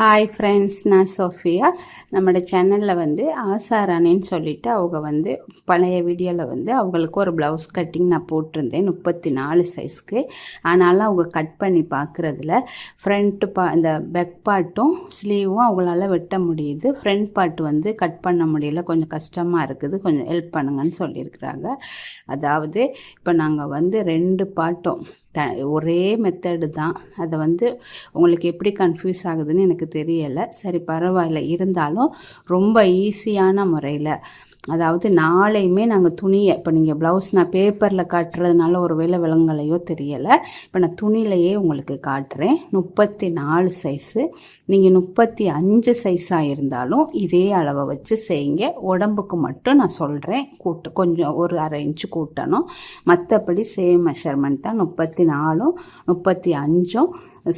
Hi friends, நான் Sofia. நம்மளோட சேனலில் வந்து ஆசாராணின்னு சொல்லிட்டு அவங்க வந்து பழைய வீடியோவில் வந்து அவங்களுக்கு ஒரு ப்ளவுஸ் கட்டிங் நான் போட்டிருந்தேன் 34 சைஸ்க்கு. ஆனாலும் அவங்க கட் பண்ணி பார்க்குறதுல ஃப்ரண்ட்டு இந்த பெக் பார்ட்டும் ஸ்லீவும் அவங்களால வெட்ட முடியுது. ஃப்ரண்ட் பார்ட் வந்து கட் பண்ண முடியல, கொஞ்சம் கஷ்டமாக இருக்குது, கொஞ்சம் ஹெல்ப் பண்ணுங்கன்னு சொல்லியிருக்கிறாங்க. அதாவது இப்போ நாங்கள் வந்து 2 பார்ட்டும் ஒரே மெத்தடு தான். அதை வந்து உங்களுக்கு எப்படி கன்ஃபியூஸ் ஆகுதுன்னு எனக்கு தெரியலை. சரி, பரவாயில்ல. இருந்தாலும் ரொம்ப ஈஸியான முறையில், அதாவது நாளையுமே நாங்கள் துணியை, இப்போ நீங்கள் ப்ளவுஸ் நான் பேப்பரில் காட்டுறதுனால ஒரு வேளை விலங்கலையோ தெரியலை, இப்போ நான் துணியிலையே உங்களுக்கு காட்டுறேன். 34 சைஸு. நீங்கள் 35 சைஸாக இருந்தாலும் இதே அளவை வச்சு செய்யுங்க. உடம்புக்கு மட்டும் நான் சொல்கிறேன், கொஞ்சம் ஒரு அரை இன்ச்சு கூட்டணும். மற்றபடி சேம் மெஷர்மெண்ட் தான். 34 35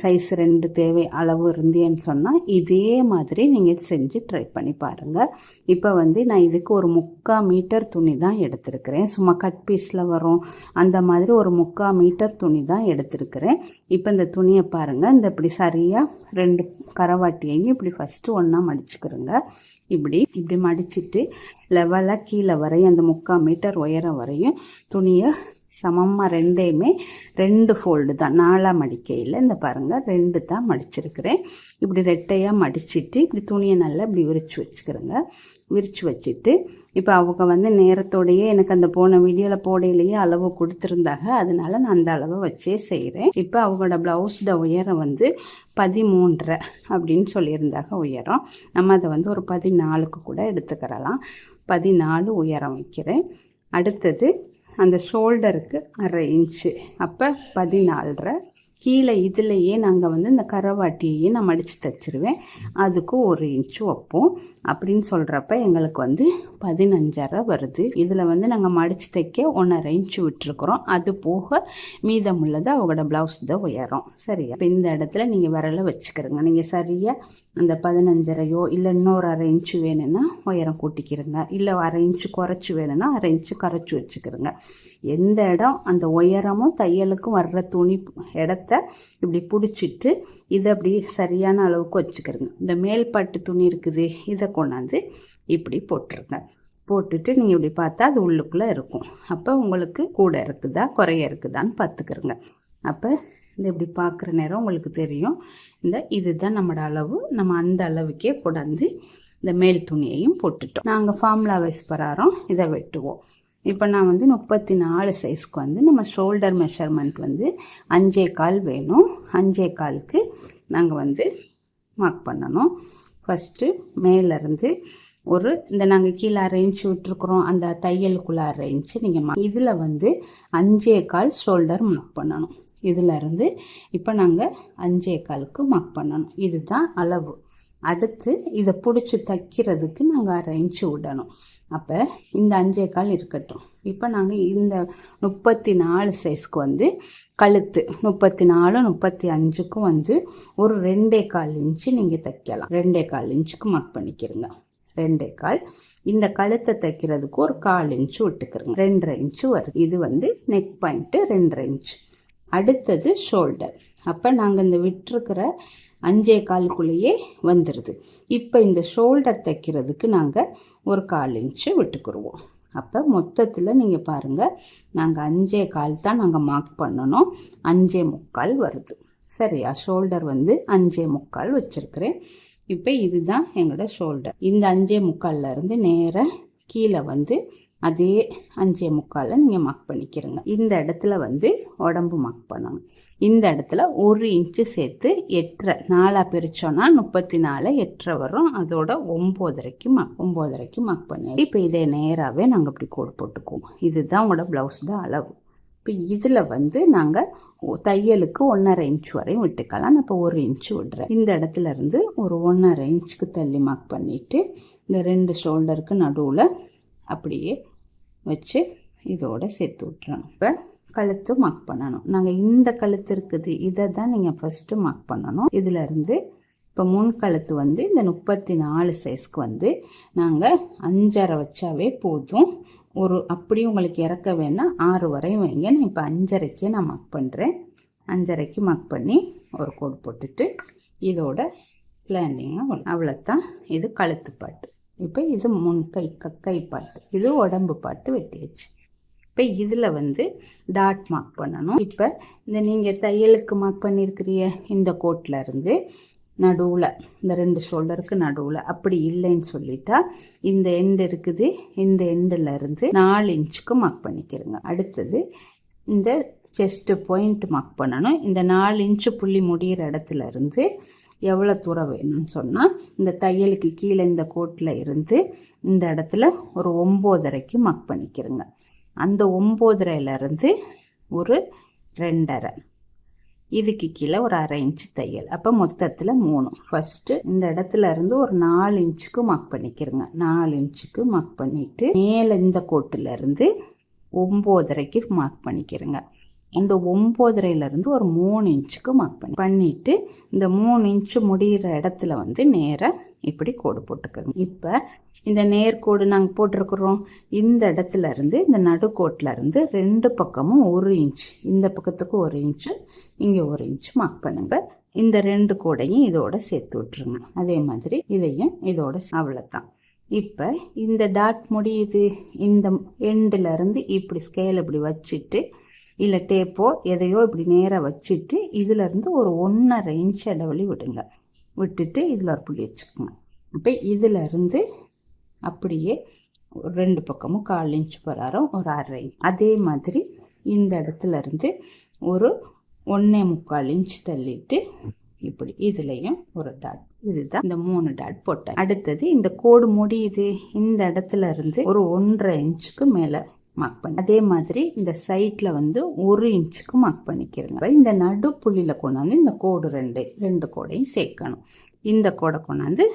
சைஸ் 2 தேவை அளவு இருந்தேன்னு சொன்னால் இதே மாதிரி நீங்கள் செஞ்சு ட்ரை பண்ணி பாருங்கள். இப்போ வந்து நான் இதுக்கு ஒரு 3/4 மீட்டர் துணி தான் எடுத்திருக்கிறேன். சும்மா கட் பீஸில் வரும் அந்த மாதிரி ஒரு 3/4 மீட்டர் துணி தான் எடுத்திருக்கிறேன். இப்போ இந்த துணியை பாருங்கள், இந்த இப்படி சரியாக 2 கரவாட்டியையும் இப்படி ஃபஸ்ட்டு ஒன்றா மடிச்சுக்கிறோங்க. இப்படி மடிச்சுட்டு லெவலாக கீழே வரையும் அந்த 3/4 மீட்டர் உயரம் வரையும் துணியை சமமாக ரெண்டையுமே 2 ஃபோல்டு தான், 4 மடிக்கையில். இந்த பாருங்கள் 2 தான் மடிச்சிருக்கிறேன். இப்படி ரெட்டையாக மடிச்சுட்டு இப்படி துணியை நல்லா இப்படி விரித்து வச்சுக்கிறேங்க. விரித்து வச்சுட்டு இப்போ அவங்க வந்து நேரத்தோடையே எனக்கு அந்த போன வீடியோவில் போடையிலேயே அளவு கொடுத்துருந்தாங்க, அதனால நான் அந்த அளவை வச்சே செய்கிறேன். இப்போ அவங்களோட ப்ளவுஸோட உயரம் வந்து 13.5 அப்படின்னு சொல்லியிருந்தாங்க உயரம். நம்ம அதை வந்து ஒரு 14க்கு கூட எடுத்துக்கிறலாம். 14 உயரம் வைக்கிறேன். அடுத்தது அந்த ஷோல்டருக்கு அரை இன்ச்சு, அப்போ 14.5. கீழே இதுலையே நாங்கள் வந்து இந்த கரவாட்டியையே நான் மடித்து தைச்சிருவேன், அதுக்கு 1 இன்ச்சு வைப்போம். அப்படின்னு சொல்கிறப்ப எங்களுக்கு வந்து 15.5 வருது. இதில் வந்து நாங்கள் மடித்து தைக்க 1.5 இன்ச்சு விட்டுருக்குறோம். அது போக மீதம் உள்ளது அவங்களோட ப்ளவுஸ் தான் உயரம். சரியா? இப்போ இந்த இடத்துல நீங்கள் விரலை வச்சுக்கிறோங்க. நீங்கள் சரியாக அந்த 15.5 இல்லை இன்னொரு அரை இன்ச்சு வேணும்னா உயரம் கூட்டிக்கிறங்க, இல்லை அரை இன்ச்சு குறைச்சி வேணும்னா அரை இன்ச்சு கரைச்சி வச்சுக்கிறோங்க. எந்த இடம் அந்த உயரமும் தையலுக்கும் வர்ற துணி இடத்த இப்படி பிடிச்சிட்டு இதை அப்படி சரியான அளவுக்கு வச்சுக்கிறோங்க. இந்த மேல்பட்டு துணி இருக்குது, இதை கொண்டாந்து இப்படி போட்டுருங்க. போட்டுட்டு நீங்கள் இப்படி பார்த்தா அது உள்ளுக்குள்ளே இருக்கும். அப்போ உங்களுக்கு கூட இருக்குதா குறைய இருக்குதான்னு பார்த்துக்கிறோங்க. அப்போ இந்த இப்படி பார்க்குற நேரம் உங்களுக்கு தெரியும், இதுதான் நம்மளோட அளவு. நம்ம அந்த அளவுக்கே கொண்டாந்து இந்த மேல் துணியையும் போட்டுட்டோம். நாங்கள் ஃபார்முலா வைஸ் பிரகாரம் இதை வெட்டுவோம். இப்போ நான் வந்து 34 சைஸ்க்கு வந்து நம்ம ஷோல்டர் மெஷர்மெண்ட் வந்து 5.25 வேணும். 5.25க்கு நாங்கள் வந்து மார்க் பண்ணணும். ஃபஸ்ட்டு மேலேருந்து நாங்கள் கீழே அரை இன்ச்சு விட்டுருக்குறோம், அந்த தையலுக்குள்ளே அரை இன்ச்சு நீங்கள் இதில் வந்து 5.25 ஷோல்டர் மார்க் பண்ணணும். இதில் இருந்து இப்போ நாங்கள் 5.25க்கு மார்க் பண்ணணும். இதுதான் அளவு. அடுத்து இதை பிடிச்சி தைக்கிறதுக்கு நாங்கள் அரை இன்ச்சு விடணும். அப்போ இந்த 5.25 இருக்கட்டும். இப்போ நாங்கள் இந்த 34 சைஸ்க்கு வந்து கழுத்து 34 35க்கும் வந்து ஒரு 2.25 இன்ச்சு நீங்கள் தைக்கலாம். 2.25 இன்ச்சுக்கு மார்க் பண்ணிக்கிறங்க. 2.25. இந்த கழுத்தை தைக்கிறதுக்கு ஒரு 1/4 இன்ச்சு விட்டுக்கிறங்க. 2.5 இன்ச்சு வருது. இது வந்து நெக் பாயிண்ட்டு 2.5 இன்ச்சு. அடுத்தது ஷோல்டர். அப்போ நாங்கள் இந்த விட்டுருக்கிற 5.25க்குள்ளேயே வந்துடுது. இப்போ இந்த ஷோல்டர் தைக்கிறதுக்கு நாங்கள் ஒரு 1/4 இன்ச்சு விட்டுக்குருவோம். அப்போ மொத்தத்தில் நீங்கள் பாருங்கள், நாங்கள் 5.25 தான் நாங்கள் மார்க் பண்ணணும், 5.25 வருது. சரியா? ஷோல்டர் வந்து 5.25 வச்சுருக்கிறேன். இப்போ இதுதான் எங்களோட ஷோல்டர். இந்த 5.25லேருந்து நேராக கீழே வந்து அதே 5.25 நீங்கள் மார்க் பண்ணிக்கிறங்க. இந்த இடத்துல வந்து உடம்பு மார்க் பண்ணணும். இந்த இடத்துல 1 இன்ச்சு சேர்த்து 8.5 4 பிரித்தோன்னா 34 8.5 வரும். அதோட 9.5க்கு மார்க் பண்ணி இப்போ இதே நேராகவே நாங்கள் இப்படி கோடு போட்டுக்குவோம். இதுதான் உங்களோட ப்ளவுஸ் தான் அளவு. இப்போ இதில் வந்து நாங்கள் தையலுக்கு 1.5 இன்ச்சு வரையும் விட்டுக்கலாம். நான் இப்போ 1 இன்ச்சு விடுறேன். இந்த இடத்துல இருந்து ஒரு 1.5 இன்ச்சுக்கு தள்ளி மார்க் பண்ணிவிட்டு இந்த 2 ஷோல்டருக்கு நடுவில் அப்படியே வச்சு இதோட சேர்த்து விட்டுறோம். இப்போ கழுத்து மார்க் பண்ணணும். நாங்கள் இந்த கழுத்து இருக்குது, இதை தான் நீங்கள் ஃபஸ்ட்டு மார்க் பண்ணணும். இதில் இருந்து இப்போ முன் கழுத்து வந்து இந்த 34 சைஸ்க்கு வந்து நாங்கள் 5.5 வச்சாவே போதும். அப்படி உங்களுக்கு இறக்க வேணால் 6 வரையும் வைங்க. நான் இப்போ 5.5க்கே நான் மார்க் பண்ணுறேன். 5.5க்கு மார்க் பண்ணி ஒரு கோடு போட்டுட்டு இதோட லேண்டிங் அவ்வளோத்தான். இது கழுத்து பாட்டு. இப்போ இது முன் கை பாட்டு, இது உடம்பு பாட்டு வெட்டியாச்சு. இப்போ இதில் வந்து டாட் மார்க் பண்ணணும். இப்போ இந்த நீங்கள் தையலுக்கு மார்க் பண்ணியிருக்கிறிய இந்த கோட்டில் இருந்து நடுவில், இந்த 2 ஷோல்டருக்கு நடுவில் அப்படி இல்லைன்னு சொல்லிட்டா இந்த எண்டு இருக்குது, இந்த எண்டில் இருந்து 4 இன்ச்சுக்கு மார்க் பண்ணிக்கிறோங்க. அடுத்தது இந்த செஸ்ட்டு பாயிண்ட் மார்க் பண்ணணும். இந்த 4 இன்ச்சு புள்ளி முடிகிற இடத்துல இருந்து எவ்வளோ தூரம் வேணும்னு சொன்னால் இந்த தையலுக்கு கீழே இந்த கோட்டில் இருந்து இந்த இடத்துல ஒரு 9.5க்கு மார்க் பண்ணிக்கிறோங்க. அந்த 9.5லேருந்து ஒரு 2.5, இதுக்கு கீழே ஒரு 1/2 இன்ச்சு தையல். அப்போ மொத்தத்தில் 3. ஃபஸ்ட்டு இந்த இடத்துல இருந்து ஒரு 4 இன்ச்சுக்கு மார்க் பண்ணிக்கிறோங்க. 4 இன்ச்சுக்கு மார்க் பண்ணிவிட்டு மேலே இந்த கோட்டில் இருந்து 9.5க்கு மார்க் பண்ணிக்கிறோங்க. அந்த 9.5லேருந்து ஒரு 3 இன்ச்சுக்கு மார்க் பண்ணிவிட்டு இந்த 3 இன்ச்சு முடிகிற இடத்துல வந்து நேராக இப்படி கோடு போட்டுக்கிறோங்க. இப்போ இந்த நேர்கோடு நாங்கள் போட்டிருக்கிறோம். இந்த இடத்துல இருந்து இந்த நடுக்கோட்டில் இருந்து 2 பக்கமும் 1 இன்ச், இந்த பக்கத்துக்கு 1 இன்ச்சு, இங்கே 1 இன்ச்சு மார்க் பண்ணுங்க. இந்த 2 கோடையும் இதோட சேர்த்து விட்டுருங்க. அதே மாதிரி இதையும் இதோட, அவ்வளோதான். இப்போ இந்த டாட் முடியுது, இந்த எண்டில் இருந்து இப்படி ஸ்கேல் இப்படி வச்சுட்டு இல்லை டேப்போ எதையோ இப்படி நேராக வச்சுட்டு இதிலேருந்து ஒரு 1.5 இன்ச் இடைவெளி விடுங்க. விட்டுட்டு இதில் ஒரு புள்ளி வச்சுக்கோங்க. இப்போ இதிலேருந்து அப்படியே 2 பக்கமும் 1/4 இன்ச் பிரகாரம் ஒரு 1/2 இன்ச். அதே மாதிரி இந்த இடத்துல இருந்து ஒரு 1.25 இன்ச் தள்ளிட்டு இப்படி இதுலேயும் ஒரு டாட். இதுதான் இந்த 3 டாட் போட்டேன். அடுத்தது இந்த கோடு முடியுது, இந்த இடத்துல இருந்து ஒரு 1.5 இன்ச்சுக்கு மேலே மார்க் பண்ணி, அதே மாதிரி இந்த சைட்ல வந்து 1 இன்ச்சுக்கு மார்க் பண்ணிக்கிறோங்க. இந்த நடு புள்ளியில கொண்டாந்து இந்த கோடு 2 கோடையும் சேர்க்கணும். இந்த கோடை கொண்டாந்து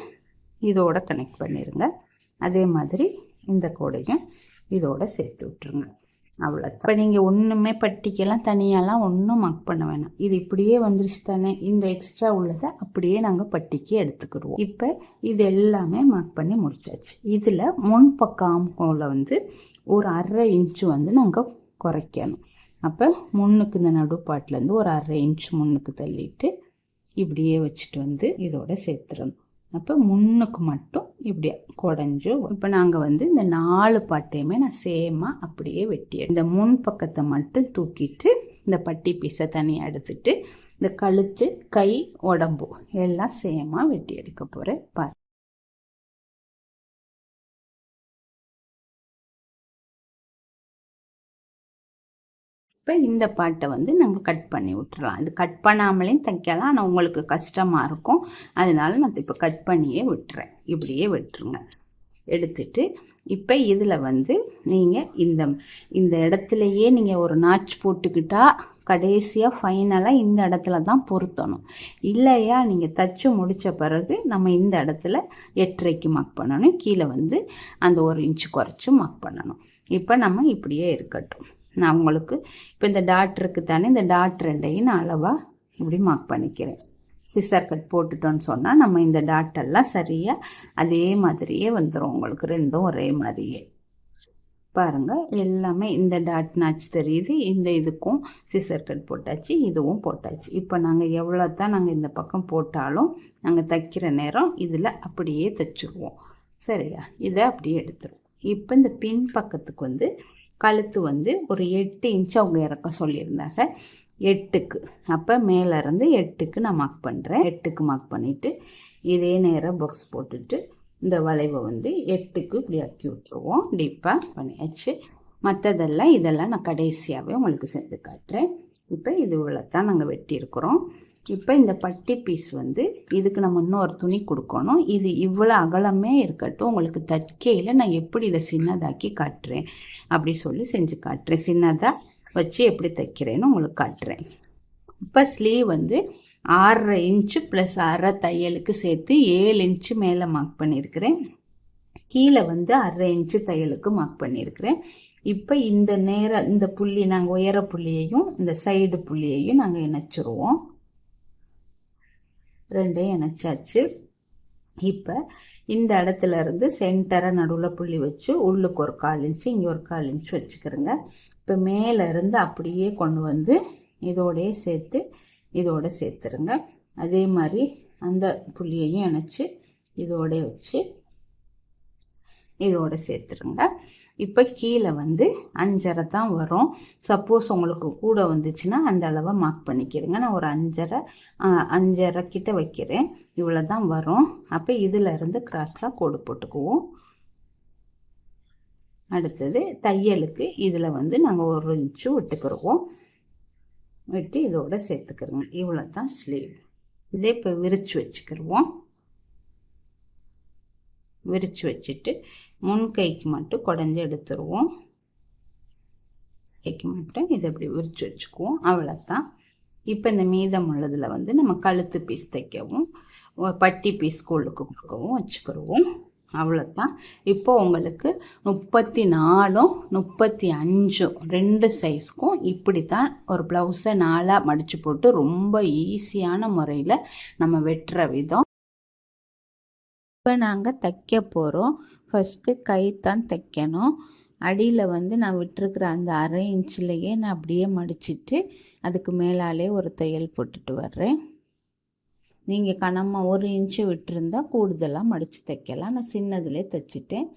இதோட கனெக்ட் பண்ணிடுங்க. அதே மாதிரி இந்த கோடையும் இதோட சேர்த்து விட்டுருங்க. அவ்வளோதான். இப்போ நீங்கள் ஒன்றுமே பட்டிக்கெல்லாம் தனியாலாம் ஒன்றும் மார்க் பண்ண வேணாம். இது இப்படியே வந்துருச்சு தானே, இந்த எக்ஸ்ட்ரா உள்ளதை அப்படியே நாங்கள் பட்டிக்கு எடுத்துக்கிடுவோம். இப்போ இது எல்லாமே மார்க் பண்ணி முடிச்சாச்சு. இதில் முன்பக்கம் வந்து ஒரு 1/2 இன்ச்சு வந்து நாங்கள் குறைக்கணும். அப்போ முன்னுக்கு இந்த நடுப்பாட்டிலேருந்து ஒரு 1/2 இன்ச்சு முன்னுக்கு தள்ளிட்டு இப்படியே வச்சுட்டு வந்து இதோட சேர்த்துடணும். அப்போ முன்னுக்கு மட்டும் இப்படி குடஞ்சு. இப்போ நாங்கள் வந்து இந்த 4 பாட்டையுமே நான் சேமாக அப்படியே வெட்டி, இந்த முன் பக்கத்தை மட்டும் தூக்கிட்டு இந்த பட்டி பீஸை தனியாக எடுத்துட்டு இந்த கழுத்து, கை, உடம்பு எல்லாம் சேமாக வெட்டி எடுக்க போகிறேன். பாரு. இப்போ இந்த பாட்டை வந்து நாங்கள் கட் பண்ணி விட்டுறலாம். இது கட் பண்ணாமலேயும் தைக்கலாம், ஆனால் உங்களுக்கு கஷ்டமாக இருக்கும். அதனால நான் இப்போ கட் பண்ணியே விட்டுறேன். இப்படியே விட்டுருங்க. எடுத்துட்டு இப்போ இதில் வந்து நீங்கள் இந்த இடத்துலையே நீங்கள் ஒரு நாச் போட்டுக்கிட்டா கடைசியாக ஃபைனலாக இந்த இடத்துல தான் பொருத்தணும். இல்லையா நீங்கள் தச்சு முடித்த பிறகு நம்ம இந்த இடத்துல 8.5க்கு மார்க் பண்ணணும். கீழே வந்து அந்த 1 இன்ச்சு குறைச்சி மார்க் பண்ணணும். இப்போ நம்ம இப்படியே இருக்கட்டும். நான் உங்களுக்கு இப்போ இந்த டாட் இருக்குது தானே, இந்த டாட் 2ஐயும் நான் அளவாக இப்படி மார்க் பண்ணிக்கிறேன். சிசர் கட் போட்டுட்டோன்னு சொன்னால் நம்ம இந்த டாட்டெல்லாம் சரியாக அதே மாதிரியே வந்துடும் உங்களுக்கு, 2ம் ஒரே மாதிரியே. பாருங்கள், எல்லாமே இந்த டாட் நாச்சு தெரியுது. இந்த இதுக்கும் சிசர் கட் போட்டாச்சு, இதுவும் போட்டாச்சு. இப்போ நாங்கள் எவ்வளோ தான் நாங்கள் இந்த பக்கம் போட்டாலும் நாங்கள் தைக்கிற நேரம் இதில் அப்படியே தைச்சிருவோம். சரியா? இதை அப்படியே எடுத்துருவோம். இப்போ இந்த பின் பக்கத்துக்கு வந்து கழுத்து வந்து ஒரு 8 இன்ச்சு அவங்க இறக்க சொல்லியிருந்தாங்க. 8க்கு, அப்போ மேலேருந்து 8க்கு நான் மார்க் பண்ணுறேன். 8க்கு மார்க் பண்ணிவிட்டு இதே நேரம் பாக்ஸ் போட்டுட்டு இந்த வளைவை வந்து 8க்கு இப்படி ஆக்கி விட்டுருவோம். டீப்பாக பண்ணியாச்சு. மற்றதெல்லாம் இதெல்லாம் நான் கடைசியாகவே உங்களுக்கு செஞ்சு காட்டுறேன். இப்போ இது இவ்வளோத்தான் நாங்கள் வெட்டியிருக்கிறோம். இப்போ இந்த பட்டி பீஸ் வந்து இதுக்கு நம்ம இன்னொரு துணி கொடுக்கணும். இது இவ்வளோ அகலமே இருக்கட்டும். உங்களுக்கு தைக்கையில் நான் எப்படி இதை சின்னதாக்கி காட்டுறேன் அப்படி சொல்லி செஞ்சு காட்டுறேன். சின்னதாக வச்சு எப்படி தைக்கிறேன்னு உங்களுக்கு காட்டுறேன். இப்போ ஸ்லீவ் வந்து 6.5 இன்ச்சு ப்ளஸ் 1/2 தையலுக்கு சேர்த்து 7 இன்ச்சு மேலே மார்க் பண்ணியிருக்கிறேன். கீழே வந்து 1/2 இன்ச்சு தையலுக்கு மார்க் பண்ணியிருக்கிறேன். இப்போ இந்த புள்ளி நாங்கள் உயர புள்ளியையும் இந்த சைடு புள்ளியையும் நாங்கள் இணைச்சிருவோம். 2ஐயும் இணைச்சாச்சு. இப்போ இந்த இடத்துல இருந்து சென்டரை நடுவில் புள்ளி வச்சு உள்ளுக்கு ஒரு 1/4 இன்ச்சு, இங்கே ஒரு 1/4 இன்ச்சு வச்சுக்கிறேங்க. இப்போ மேலே இருந்து அப்படியே கொண்டு வந்து இதோட சேர்த்துருங்க. அதே மாதிரி அந்த புள்ளியையும் இணைச்சி இதோட வச்சு இதோட சேர்த்துருங்க. இப்போ கீழே வந்து 5.5 தான் வரும். சப்போஸ் உங்களுக்கு கூட வந்துச்சுன்னா அந்த அளவை மார்க் பண்ணிக்கிறேங்க. நான் ஒரு 5.5 கிட்ட வைக்கிறேன். இவ்வளோ தான் வரும். அப்போ இதில் இருந்து கிராஸில் கோடு போட்டுக்குவோம். அடுத்தது தையலுக்கு இதில் வந்து நாங்கள் 1 இன்ச்சு விட்டுக்கிடுவோம். வெட்டி இதோட சேர்த்துக்கிறோங்க. இவ்வளோ தான் ஸ்லீவ். இதே இப்போ விரித்து வச்சுக்கிடுவோம். விரித்து வச்சுட்டு முன் கைக்கு மட்டும் குடஞ்சி எடுத்துருவோம். கைக்கு மட்டும் இதை இப்படி விரித்து வச்சுக்குவோம். அவ்வளோதான். இப்போ இந்த மீதம் உள்ளதில் வந்து நம்ம கழுத்து பீஸ் தைக்கவும் பட்டி பீஸ் கோலுக்கு கொடுக்கவும் வச்சுக்கிடுவோம். அவ்வளோதான். இப்போ உங்களுக்கு 34 35 2 சைஸ்க்கும் இப்படி தான் ஒரு ப்ளவுஸை 4 மடித்து போட்டு ரொம்ப ஈஸியான முறையில் நம்ம வெட்டுற விதம். இப்போ நாங்கள் தைக்க போகிறோம். ஃபஸ்ட்டு கை தான் தைக்கணும். அடியில் வந்து நான் விட்டுருக்குற அந்த 1/2 இன்ச்சிலேயே நான் அப்படியே மடிச்சிட்டு அதுக்கு மேலாலே ஒரு தையல் போட்டுட்டு வர்றேன். நீங்கள் கனமாக 1 இன்ச்சு விட்டுருந்தா கூடுதலாக மடித்து தைக்கலாம். நான் சின்னதிலே தைச்சிட்டேன்.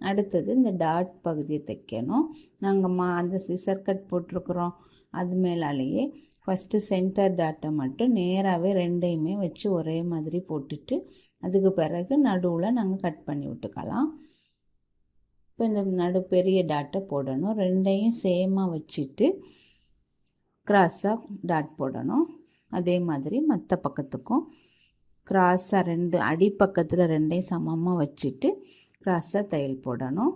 அடுத்தது இந்த டாட் பகுதியை தைக்கணும். நாங்கள் அந்த சிசர் கட் போட்டிருக்குறோம். அது மேலாலேயே ஃபஸ்ட்டு சென்டர் டாட்டை மட்டும் நேராகவே 2யுமே வச்சு ஒரே மாதிரி போட்டுட்டு அதுக்கு பிறகு நடுவில் நாங்கள் கட் பண்ணி விட்டுக்கலாம். இப்போ இந்த பெரிய டாட்டை போடணும். 2யும் சேமாக வச்சுட்டு கிராஸாக டாட் போடணும். அதே மாதிரி மற்ற பக்கத்துக்கும் கிராஸாக 2 அடிப்பக்கத்தில் 2யும் சமமாக வச்சுட்டு கிராஸாக தையல் போடணும்.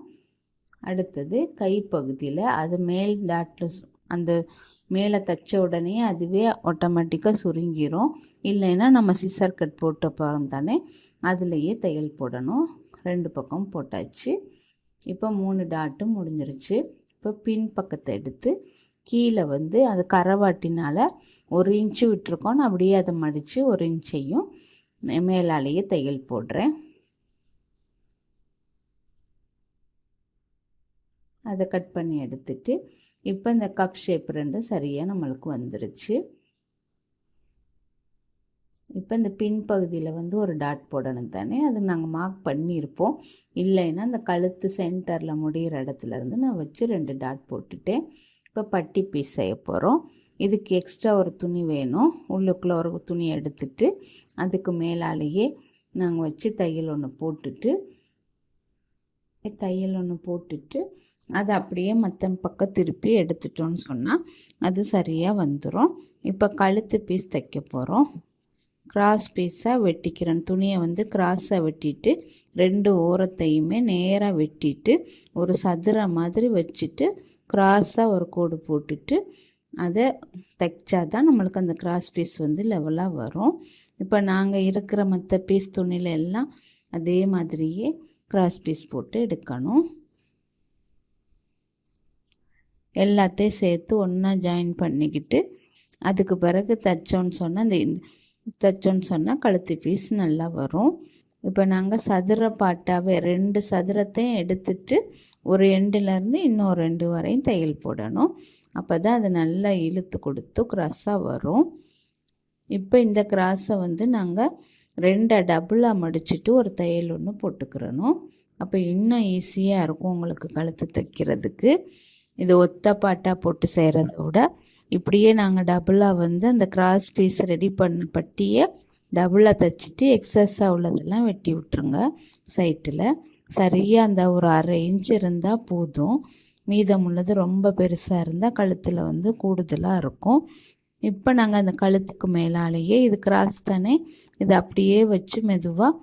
அடுத்தது கைப்பகுதியில் அது மேல் டாட்டில் அந்த மேலே தைச்ச உடனே அதுவே ஆட்டோமேட்டிக்காக சுருங்கிரும். இல்லைன்னா நம்ம சிசர் கட் போட்ட போகிறோம் தானே, அதுலேயே தையல் போடணும். 2 பக்கம் போட்டாச்சு. இப்போ 3 டாட்டும் முடிஞ்சிருச்சு. இப்போ பின் பக்கத்தை எடுத்து கீழே வந்து அது கரவாட்டினால் 1 இன்ச்சு விட்டுருக்கோம். நான் அப்படியே அதை மடித்து 1 இன்ச்சையும் மேலாலேயே தையல் போடுறேன். அதை கட் பண்ணி எடுத்துட்டு இப்போ இந்த கப் ஷேப் 2 சரியாக நம்மளுக்கு வந்துருச்சு. இப்போ இந்த பின் பகுதியில் வந்து ஒரு டாட் போடணும் தானே, அது நாங்கள் மார்க் பண்ணியிருப்போம். இல்லைன்னா அந்த கழுத்து சென்டரில் முடிகிற இடத்துலேருந்து நான் வச்சு 2 டாட் போட்டுட்டேன். இப்போ பட்டி பீஸ் செய்ய போகிறோம். இதுக்கு எக்ஸ்ட்ரா ஒரு துணி வேணும். உள்ளுக்குள்ளே ஒரு துணி எடுத்துட்டு அதுக்கு மேலாலேயே நாங்கள் வச்சு தையல் ஒன்று போட்டுட்டு அதை அப்படியே மற்ற பக்கம் திருப்பி எடுத்துட்டோன்னு சொன்னால் அது சரியாக வந்துடும். இப்போ கழுத்து பீஸ் தைக்க போகிறோம். கிராஸ் பீஸாக வெட்டிக்கிறேன். துணியை வந்து கிராஸாக வெட்டிட்டு 2 ஓரத்தையுமே நேராக வெட்டிட்டு ஒரு சதுர மாதிரி வச்சுட்டு கிராஸாக ஒரு கோடு போட்டுட்டு அதை தைச்சா தான் நம்மளுக்கு அந்த கிராஸ் பீஸ் வந்து லெவலாக வரும். இப்போ நாங்கள் இருக்கிற மற்ற பீஸ் துணியில் எல்லாம் அதே மாதிரியே கிராஸ் பீஸ் போட்டு எடுக்கணும். எல்லாத்தையும் சேர்த்து ஒன்றா ஜாயின் பண்ணிக்கிட்டு அதுக்கு பிறகு தைச்சோன்னு சொன்னால் கழுத்து பீஸ் நல்லா வரும். இப்போ நாங்கள் சதுர பாட்டாவே 2 சதுரத்தையும் எடுத்துட்டு ஒரு எண்டுலேருந்து இன்னொரு 2 வரையும் தையல் போடணும். அப்போ தான் அது நல்லா இழுத்து கொடுத்து கிராஸாக வரும். இப்போ இந்த கிராஸை வந்து நாங்கள் 2 டபுளாக மடிச்சுட்டு ஒரு தையல் ஒன்று போட்டுக்கிறணும். அப்போ இன்னும் ஈஸியாக இருக்கும் உங்களுக்கு கழுத்து தைக்கிறதுக்கு. இது ஒத்த பாட்டாக போட்டு செய்கிறத விட இப்படியே நாங்கள் டபுளாக வந்து அந்த கிராஸ் பீஸ் ரெடி பண்ண பட்டியை டபுளாக தைச்சிட்டு எக்ஸஸாக உள்ளதெல்லாம் வெட்டி விட்டுருங்க. சைட்டில் சரியாக அந்த ஒரு 1/2 இன்ச் இருந்தால் போதும். மீதம் உள்ளது ரொம்ப பெருசாக இருந்தால் கழுத்தில் வந்து கூடுதலாக இருக்கும். இப்போ நாங்கள் அந்த கழுத்துக்கு மேலாலேயே இது கிராஸ் தானே, இதை அப்படியே வச்சு மெதுவாக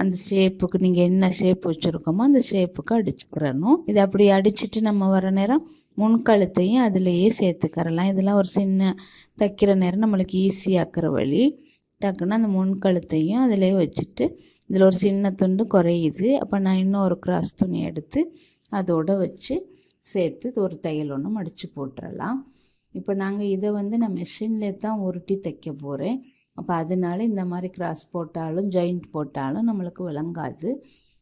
அந்த ஷேப்புக்கு நீங்கள் என்ன ஷேப் வச்சுருக்கோமோ அந்த ஷேப்புக்கு அடிச்சுக்கிறணும். இதை அப்படி அடிச்சுட்டு நம்ம வர நேரம் முன்கழுத்தையும் அதிலேயே சேர்த்துக்கிறலாம். இதெல்லாம் ஒரு சின்ன தைக்கிற நேரம் நம்மளுக்கு ஈஸியாக்குற வழி. டக்குன்னு அந்த முன்கழுத்தையும் அதிலே வச்சுட்டு இதில் ஒரு சின்ன துண்டு குறையுது. அப்போ நான் இன்னும் ஒரு கிராஸ் துணி எடுத்து அதோடு வச்சு சேர்த்து ஒரு தையல் ஒன்று மடித்து போட்டுடலாம். இப்போ நாங்கள் இதை வந்து நான் மிஷினில் தான் உருட்டி தைக்க போகிறேன். அப்போ அதனால இந்த மாதிரி கிராஸ் போட்டாலும் ஜாயிண்ட் போட்டாலும் நம்மளுக்கு விளங்காது.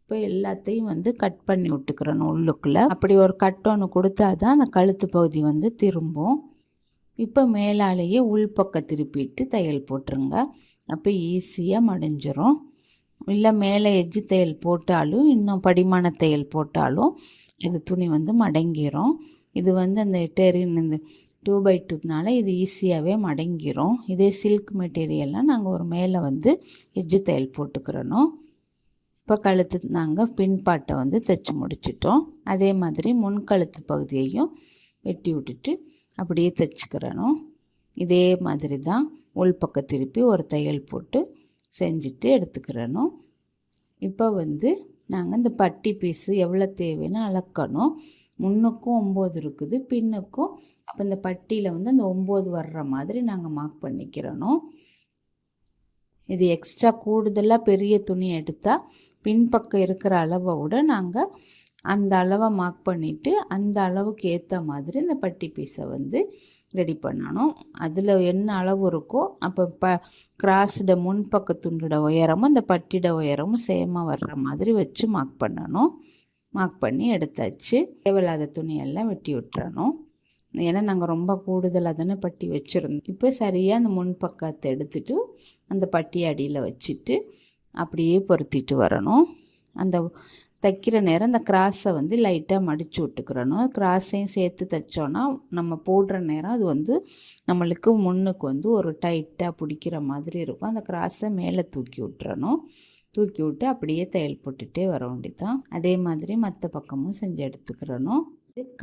இப்போ எல்லாத்தையும் வந்து கட் பண்ணி விட்டுக்கிறணும் உள்ளுக்குள்ளே. அப்படி ஒரு கட் ஒன்று கொடுத்தா தான் அந்த கழுத்து பகுதி வந்து திரும்பும். இப்போ மேலாலேயே உள்பக்கம் திருப்பிட்டு தையல் போட்டுருங்க. அப்போ ஈஸியாக மடிஞ்சிரும். இல்லை மேலே எஜ்ஜு தையல் போட்டாலும் இன்னும் படிமான தையல் போட்டாலும் இது துணி வந்து மடங்கிரும். இது வந்து அந்த இந்த 2x2னால இது ஈஸியாகவே மடங்கிரும். இதே சில்க் மெட்டீரியல்லாம் நாங்கள் ஒரு மேலே வந்து எஜ்ஜு தையல் போட்டுக்கிறணும். இப்போ கழுத்து நாங்கள் பின்பாட்டை வந்து தைச்சி முடிச்சிட்டோம். அதே மாதிரி முன்கழுத்து பகுதியையும் வெட்டி விட்டுட்டு அப்படியே தைச்சிக்கிறணும். இதே மாதிரி தான் உள்பக்கம் திருப்பி ஒரு தையல் போட்டு செஞ்சுட்டு எடுத்துக்கிறணும். இப்போ வந்து நாங்கள் இந்த பட்டி பீஸு எவ்வளோ தேவைன்னு அளக்கணும். முன்னுக்கும் 9 இருக்குது, பின்னுக்கும். அப்போ இந்த பட்டியில் வந்து அந்த 9 வர்ற மாதிரி நாங்கள் மார்க் பண்ணிக்கிறணும். இது எக்ஸ்ட்ரா கூடுதலாக பெரிய துணி எடுத்தால் பின்பக்கம் இருக்கிற அளவை விட நாங்கள் அந்த அளவை மார்க் பண்ணிவிட்டு அந்த அளவுக்கு ஏற்ற மாதிரி இந்த பட்டி பீஸை வந்து ரெடி பண்ணணும். அதில் என்ன அளவு இருக்கோ அப்போ கிராஸோட முன்பக்க துண்டோட உயரமும் அந்த பட்டியோட உயரமும் சேமாக வர்ற மாதிரி வச்சு மார்க் பண்ணணும். மார்க் பண்ணி எடுத்தாச்சு. தேவையில்லாத துணியெல்லாம் வெட்டி விட்டுறணும். ஏன்னா நாங்கள் ரொம்ப கூடுதலாக தானே பட்டி வச்சுருந்தோம். இப்போ சரியாக அந்த முன்பக்கத்தை எடுத்துகிட்டு அந்த பட்டி அடியில் வச்சுட்டு அப்படியே பொருத்திட்டு வரணும். அந்த தைக்கிற நேரம் அந்த கிராஸை வந்து லைட்டாக மடித்து விட்டுக்கிறணும். கிராஸையும் சேர்த்து தைச்சோன்னா நம்ம போடுற நேரம் அது வந்து நம்மளுக்கு முன்னுக்கு வந்து ஒரு டைட்டாக பிடிக்கிற மாதிரி இருக்கும். அந்த கிராஸை மேலே தூக்கி விட்டுறணும். தூக்கி விட்டு அப்படியே தையல் போட்டுகிட்டே வர வேண்டியதான். அதே மாதிரி மற்ற பக்கமும் செஞ்சு எடுத்துக்கிறணும்.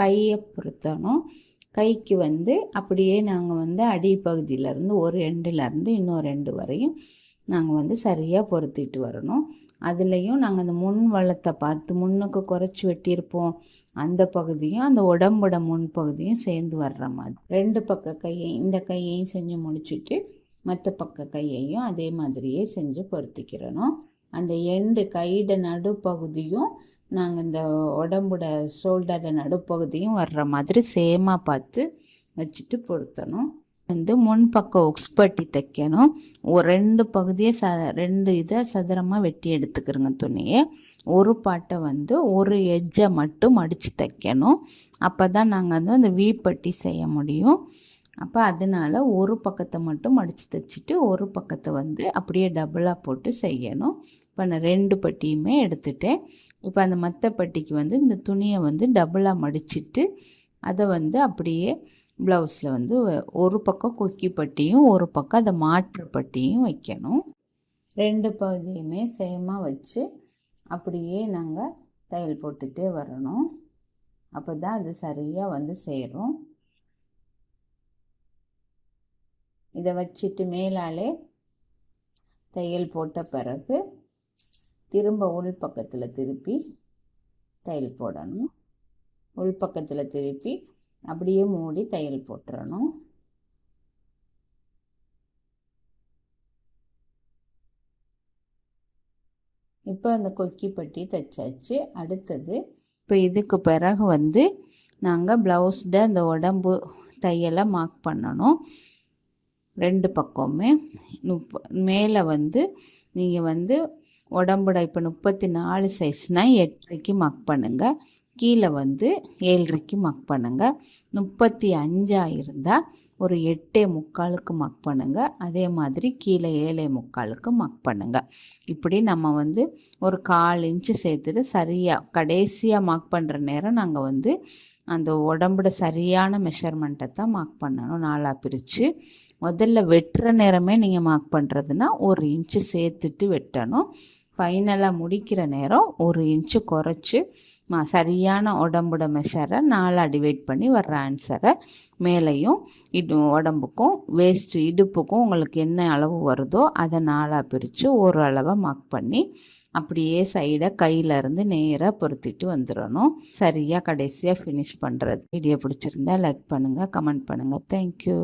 கையை பொருத்தணும். கைக்கு வந்து அப்படியே நாங்கள் வந்து அடிப்பகுதியிலேருந்து ஒரு எண்டுலேருந்து இன்னொரு எண்டு வரையும் நாங்கள் வந்து சரியாக பொருத்திட்டு வரணும். அதுலேயும் நாங்கள் அந்த முன் வளத்தை பார்த்து முன்னுக்கு குறைச்சி வெட்டியிருப்போம். அந்த பகுதியும் அந்த உடம்போட முன்பகுதியும் சேர்ந்து வர்ற மாதிரி 2 பக்க கையையும் இந்த கையையும் செஞ்சு முடிச்சுட்டு மற்ற பக்க கையையும் அதே மாதிரியே செஞ்சு பொருத்திக்கிறணும். அந்த எண்டு கையிட நடுப்பகுதியும் நாங்கள் இந்த உடம்போட ஷோல்டரோட நடுப்பகுதியும் வர்ற மாதிரி சேமாக பார்த்து வச்சுட்டு பொருத்தணும். வந்து முன்பக்கம் உக்ஸ்பட்டி தைக்கணும். ஒரு 2 பகுதியை 2 இதை சதுரமாக வெட்டி எடுத்துக்கிறோங்க துணியை. ஒரு பாட்டை வந்து ஒரு எட்ஜை மட்டும் மடித்து தைக்கணும். அப்போ தான் நாங்கள் வந்து அந்த வீப்பட்டி செய்ய முடியும். அப்போ அதனால் ஒரு பக்கத்தை மட்டும் மடித்து தைச்சிட்டு ஒரு பக்கத்தை வந்து அப்படியே டபுளாக போட்டு செய்யணும். இப்போ நான் 2 பட்டியுமே எடுத்துட்டேன். இப்போ அந்த மற்ற பட்டிக்கு வந்து இந்த துணியை வந்து டபுளாக மடிச்சிட்டு அதை வந்து அப்படியே ப்ளவுஸில் வந்து ஒரு பக்கம் கொக்கி பட்டியும் ஒரு பக்கம் அதை மாற்று பட்டியும் வைக்கணும். 2 பகுதியுமே சேமாக வச்சு அப்படியே நாங்கள் தையல் போட்டுகிட்டே வரணும். அப்போ தான் அது சரியாக வந்து சேரும். இதை வச்சுட்டு மேலாலே தையல் போட்ட பிறகு திரும்ப உள் பக்கத்தில் திருப்பி தையல் போடணும். உள் பக்கத்தில் திருப்பி அப்படியே மூடி தையல் போட்டுறணும். இப்போ அந்த கொக்கி பட்டி தைச்சாச்சு. அடுத்தது இப்போ இதுக்கு பிறகு வந்து நாங்கள் ப்ளவுஸ்ட அந்த உடம்பு தையலை மார்க் பண்ணணும். 2 பக்கமே மேலே வந்து நீங்கள் வந்து உடம்புட இப்போ 34 சைஸ்னால் 8.5க்கு மார்க் பண்ணுங்கள். கீழே வந்து 7.5க்கு மார்க் பண்ணுங்கள். 35 இருந்தால் ஒரு 8.75க்கு மார்க் பண்ணுங்கள். அதே மாதிரி கீழே 7.75க்கு மார்க் பண்ணுங்கள். இப்படி நம்ம வந்து ஒரு 1/4 இன்ச்சு சேர்த்துட்டு சரியாக கடைசியாக மார்க் பண்ணுற நேரம் நாங்கள் வந்து அந்த உடம்போட சரியான மெஷர்மெண்ட்டை தான் மார்க் பண்ணணும். 4ஆக பிரித்து முதல்ல வெட்டுற நேரமே நீங்கள் மார்க் பண்ணுறதுனா 1 இன்ச்சு சேர்த்துட்டு வெட்டணும். ஃபைனலாக முடிக்கிற நேரம் 1 இன்ச்சு குறைச்சி சரியான உடம்போட மெஷரை 4ஆக டிவைட் பண்ணி வர்ற ஆன்சரை மேலேயும் உடம்புக்கும் வேஸ்ட்டு இடுப்புக்கும் உங்களுக்கு என்ன அளவு வருதோ அதை 4ஆக பிரித்து ஒரு அளவை மார்க் பண்ணி அப்படியே சைடை கையிலேருந்து நேராக பொருத்திட்டு வந்துடணும். சரியாக கடைசியாக ஃபினிஷ் பண்ணுறது. வீடியோ பிடிச்சிருந்தா லைக் பண்ணுங்கள், கமெண்ட் பண்ணுங்கள். தேங்க்யூ.